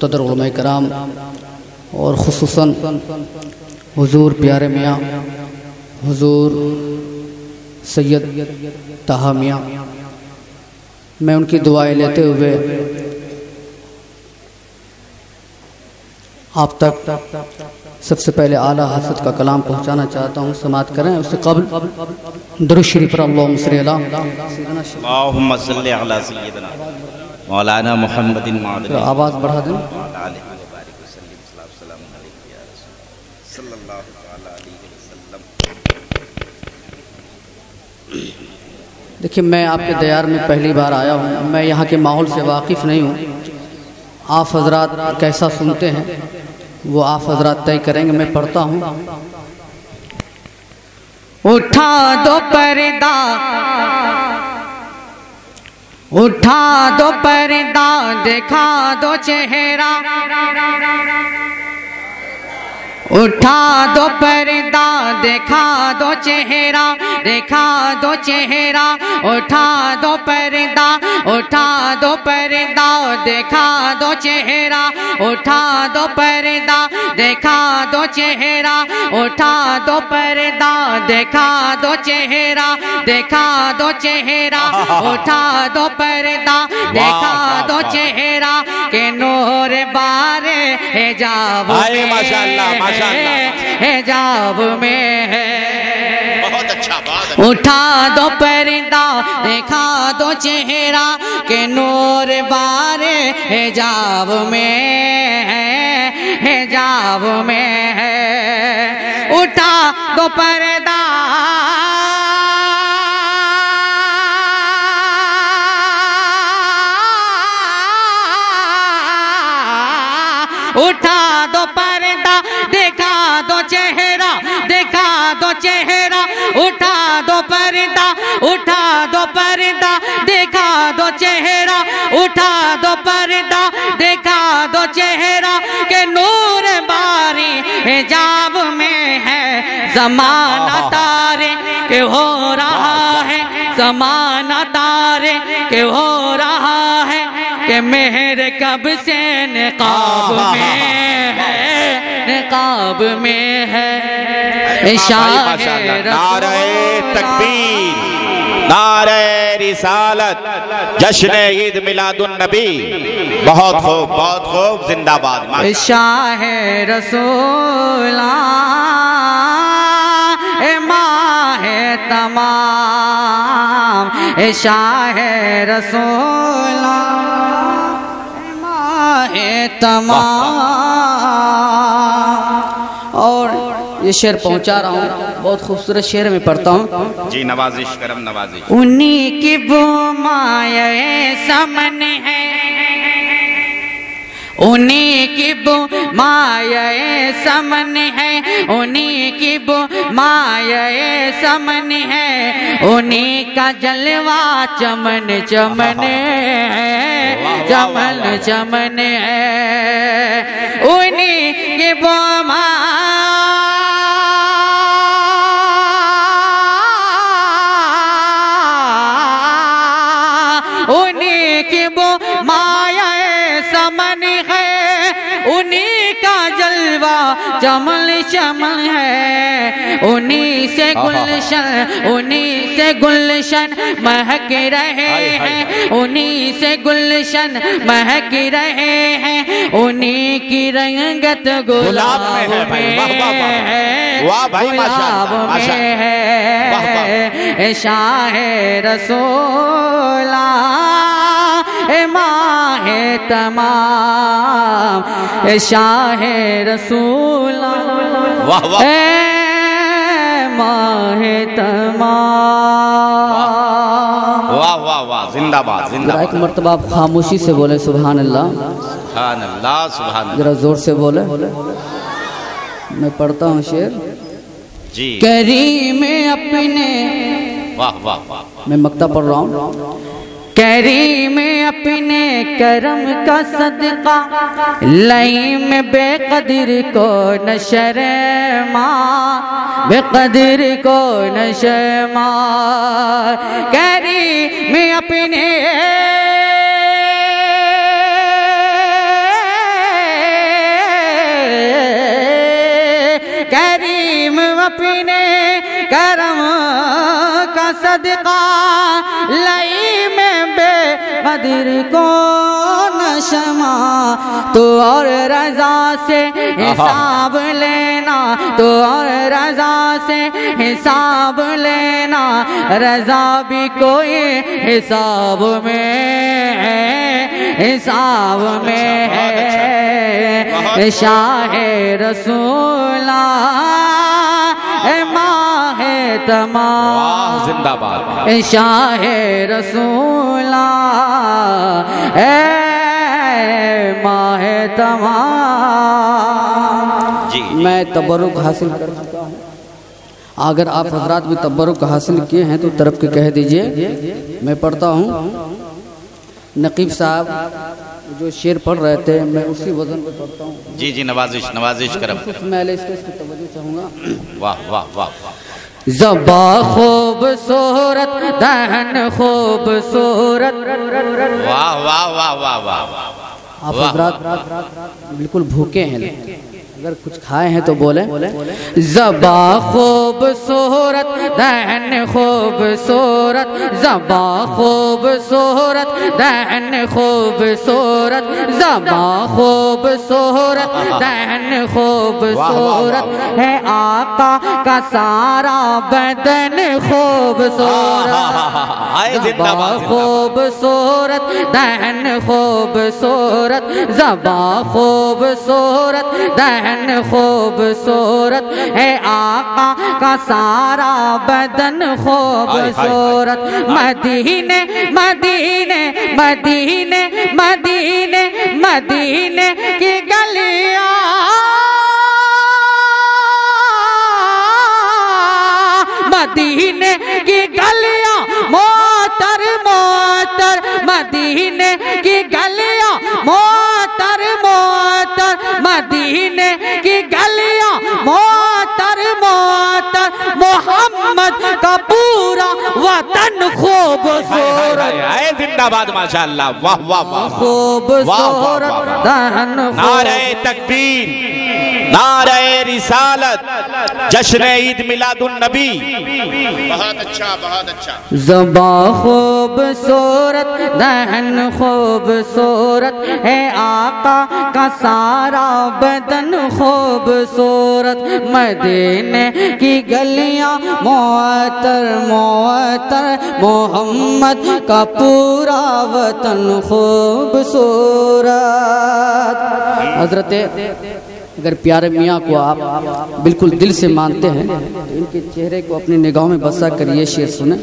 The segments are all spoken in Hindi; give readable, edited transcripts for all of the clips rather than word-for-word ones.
मुक़्तदर उलमा कराम और खुसूसन हुजूर प्यारे मियाँ हुजूर सैयद ताहा मियाँ, मैं उनकी दुआएं लेते हुए आप तक सबसे पहले आला हज़रत का कलाम पहुँचाना चाहता हूँ। समाअत करें। उससे कबल दुरूद शरीफ पर अल्लाहुम्मा सल्ली अला सय्यिदना मौलाना मुहम्मदिन। आवाज़ बढ़ा दें। देखिए, मैं आपके दयार में पहली बार आया हूँ, मैं यहाँ के माहौल से वाकिफ़ नहीं हूँ। आप हजरात कैसा सुनते हैं वो आप हजरात तय करेंगे। मैं पढ़ता हूँ। उठा दो पर्दा, उठा दो पर्दा, देखा दो चेहरा, उठा दो पर्दा, देखा दो चेहरा, देखा दो चेहरा, उठा दो पर्दा, उठा दो पर्दा, देखा दो चेहरा, उठा दो पर्दा, देखा दो चेहरा, उठा दो पर्दा, देखा दो चेहरा, देखा दो चेहरा, उठा दो पर्दा, देखा दो चेहरा, के नूर बारे हिजाब हिजाब में है। बहुत अच्छा बात। उठा दो पर्दा, देखा दो चेहरा, के नूर बारे हिजाब में है, हिजाब में है। उठा दो पर्दा, उठा दो पर्दा, देखा दो चेहरा, देखा दो चेहरा, उठा दो पर्दा, उठा दो पर्दा, देखा दो चेहरा, उठा दो पर्दा, देखा दो चेहरा, के नूर बारी हिजाब में है। ज़माना तारे के हो रहा है, ज़माना तारे के हो रहा है, कि मेहर कब से निकाब में है, निकाब में है। नारे तकबीर, नारे रिसालत, जश्न ईद मिलादुन नबी। बहुत खूब, बहुत खूब, जिंदाबाद। शाह रसूला माह तमाम, शाह रसूला माह तमाम। और ये शेर पहुंचा रहा हूँ, बहुत खूबसूरत शेर में पढ़ता हूँ। जी, नवाजिश करम नवाजिश। उन्हीं की वो माये समन है, उन्हीं की वो माये समन है, उन्हीं की वो माये समन है, उन्हीं का जलवा चमन चमन है, चमन चमन है। उन्हीं की वो उन्हीं की वो माया समन है, उन्हीं का जलवा चमन चमन है। उन्हीं से गुलशन, उन्हीं से गुलशन महक रहे हैं, उन्हीं से गुलशन महक रहे हैं, उन्हीं की रंगत गुलाब में है, गुलाब में है। शाह रसूला माह तमाम, शाह रसूला माह तमाम। वाह वाह वाह, जिंदाबाद जिंदाबाद। एक मर्तबा आप खामोशी से बोले सुभान अल्लाह, सुभान अल्लाह, सुभान अल्लाह। जरा जोर से बोले। मैं पढ़ता हूँ शेर। जी, करीम अपने, वाह वाह वाह। मैं मक्ता पढ़ रहा हूँ। करीम अपने करम का सदका, लई में बेकदर को न शर्मा, बेकदर को न शर्मा। करीम अपने अपने करम का सदका लई में बेकदर को न क्षमा तो और रजा से हिसाब लेना तो और रजा से हिसाब लेना रजा भी कोई हिसाब में है शाहे रसूला माहे तमाम जिंदाबाद शाहे रसूला माहे तमाम। जी मैं तबरुक हासिल कर चुका हूँ। अगर आप हजरात भी तबरुक हासिल किए हैं तो तरफ के कह दीजिए। मैं पढ़ता हूँ। नकीब साहब जो शेर पढ़ रहे थे मैं उसी वजन पे पढ़ता हूँ। जी जी नवाजिश नवाजिश करम। मैं इसकी तवज्जो चाहूँगा। वाह वाह वाह। ज़बा खूबसूरत दहन खूबसूरत। वाह वाह वाह वाह वाह। आप हजरात बिल्कुल भूखे हैं, अगर कुछ खाए हैं तो बोले। ज़बा खूबसूरत दहन खूबसूरत ज़बा खूबसूरत दहन खूबसूरत ज़बा खूबसूरत दहन खूबसूरत है आका का सारा बदन खूबसूरत। ज़बा खूबसूरत दहन खूबसूरत ज़बा खूबसूरत दहन खूबसूरत है आका का सारा बदन खूबसूरत। मदीने मदीने मदीने मदीने मदीने की गलियां मदीने की गलियां मोतर मोतर मदीने की गलियां मोतर मोतर मदीने की गलियां मोतर मोतर मोहम्मद का पूरा वतन खूबसूरत। जिंदाबाद माशाअल्लाह। वाह वाह वाह। खूबसूरत दहन नारे तकबीर नारे रिसालत जश्न ईद मिलादुन नबी। बहुत अच्छा बहुत अच्छा। ज़बा खूबसूरत दहन खूबसूरत है आका का सारा बदन खूबसूरत। मदीने की गलियां मोअत्तर मोअत्तर मोहम्मद का पूरा वतन खूबसूरत। हजरत अगर प्यारे मियाँ को आप बिल्कुल दिल से मानते हैं तो इनके चेहरे को अपनी निगाहों में बसा कर ये शेर सुने।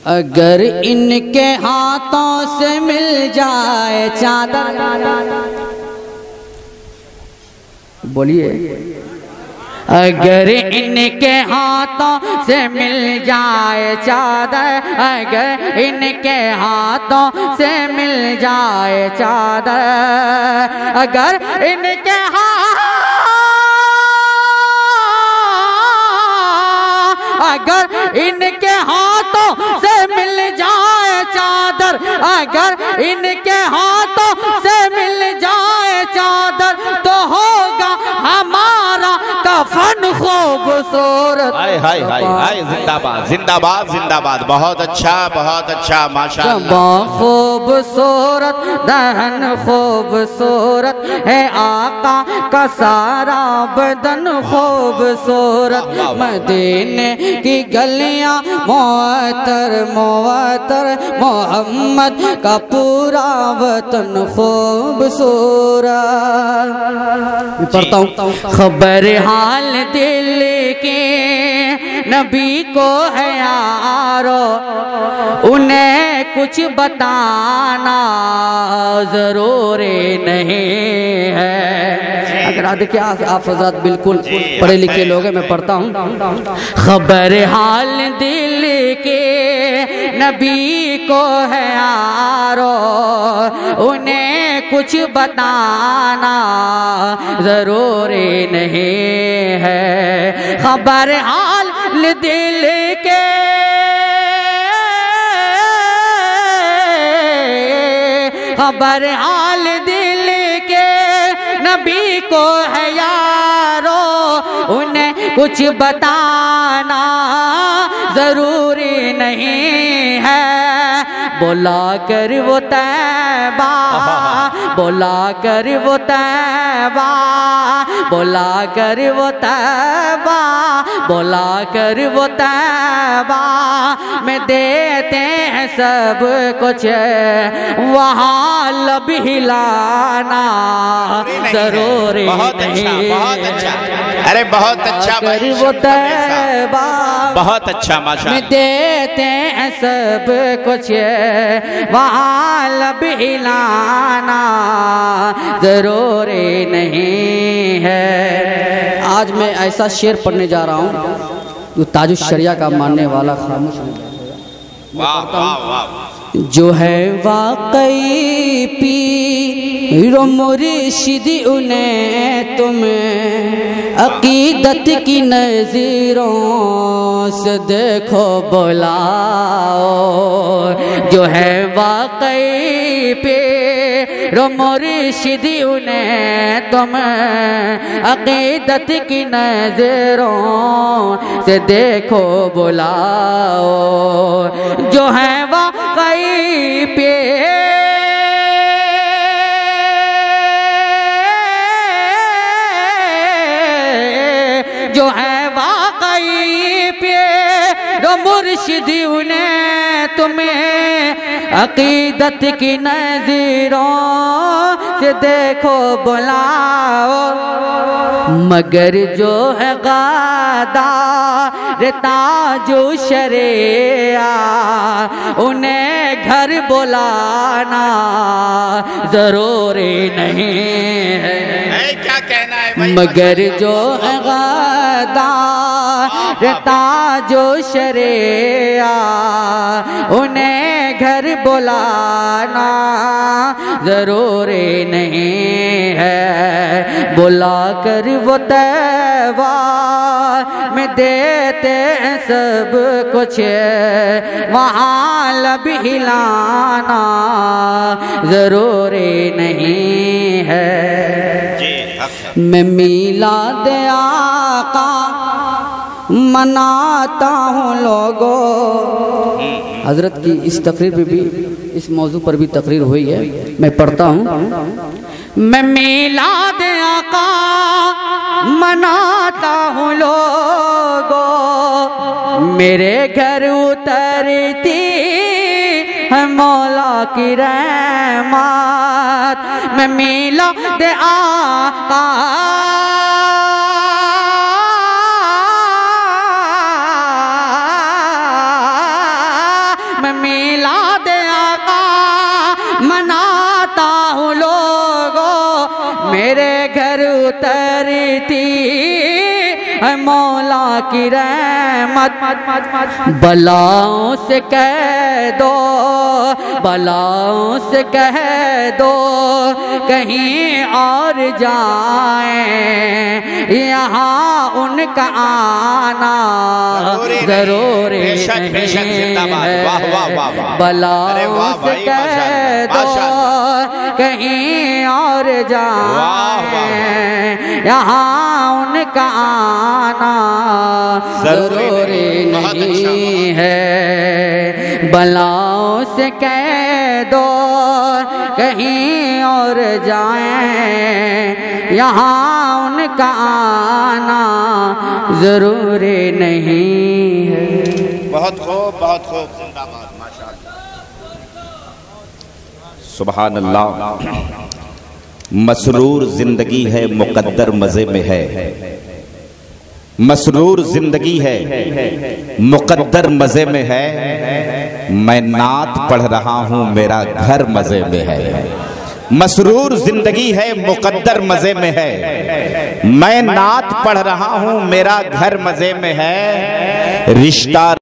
अगर इनके हाथों से मिल जाए चादर बोलिए। अगर इनके हाथों से मिल जाए चादर अगर इनके हाथों से मिल जाए चादर अगर इनके अगर इनके हाथों से मिल जाए चादर अगर इनके हाथों से मिल जाए चादर तो होगा हमारा कफन खूबसूरत। हाय हाय हाय हाय। जिंदाबाद जिंदाबाद जिंदाबाद। बहुत अच्छा माशाअल्लाह। खूबसूरत दहन खूबसूरत है आका का सारा बदन खूबसूरत। मदीने की गलियां मोअत्तर मोअत्तर मोहम्मद का पूरा वतन खूबसूरत। पढ़ता हूँ। खबर हाल दिल के नबी को है यारो उन्हें कुछ बताना जरूरी नहीं है। अगर देखिए आप हज़रात बिल्कुल पढ़े लिखे लोग हैं। मैं पढ़ता हूँ। खबर हाल दिल के नबी को है यारो उन्हें कुछ बताना जरूरी नहीं है। खबर हाल दिल के खबर हाल दिल के नबी को है यारो उन्हें कुछ बताना जरूरी नहीं है। बोला कर वो तैबा, बोला कर वो तैबा, बोला कर वो तैबा, बोला कर वो तैबा में देते हैं सब कुछ वहाँ लब हिलाना जरूरी नहीं। बहुत अच्छा, अरे बहुत अच्छा भाई, वो तैबा बहुत अच्छा माशाअल्लाह। में देते हैं सब कुछ वहाँ लब हिलाना जरूरी नहीं है। आज मैं ऐसा शेर पढ़ने जा रहा हूँ जो ताजुश शरिया का मानने वाला खामोश है। वाह वाह वाह। जो है वाकई पीर मुर्शिद उन्हें तुम अकीदत की नज़रों से देखो बुलाओ। जो है वाकई पीर मुर्शिद उन्हें तुम अकीदत की नज़रों से देखो बुलाओ। जो है वाकई पे जो है वाकई पे मुर्शिद उन्हें तुम्हें अकीदत की नज़रों से देखो बुलाओ। मगर जो है गादार ताजो शरिया उन्हें घर बुलाना जरूरी नहीं है। क्या कहना है भाई? मगर जो है गादार ताजो शरिया उन्हें घर बुलाना जरूरी नहीं है। बुला कर वो तैबा में देते हैं सब कुछ वहाँ लब हिलाना जरूरी नहीं है। मैं मीलाद आका मनाता हूँ लोगों। हजरत की इस तकरीर पे भी, इस मौजू पर भी तकरीर हुई है, मैं पढ़ता हूँ। मैं मीलाद आका मनाता हूँ लोगों, मेरे घर उतरती है मौला की रहमत। मैं मीलाद आका मीलाद आका मनाता हूँ लोगों, मेरे घर उतरती है मौला की रहमत। बलाओं से कह दो, बलाओं से कह दो कहीं और जाएं, यहाँ उनका आना जरूरी नहीं है। बलाओं से कह दो कहीं और जाएं, यहाँ उनका आना जरूरी नहीं है। बलाओं से कह दो कहीं और जाएं, यहाँ उनका आना जरूरी नहीं है। बहुत खूब, बहुत खूब, जिंदाबाद, माशाअल्लाह, सुभान अल्लाह। मसरूर जिंदगी है मुकद्दर मजे में है, मसरूर जिंदगी है मुकद्दर मजे में है। मैं नात पढ़ रहा हूँ मेरा घर मजे में है। मसरूर जिंदगी है मुकद्दर मजे में है, मैं नात पढ़ रहा हूँ मेरा घर मजे में है। रिश्ता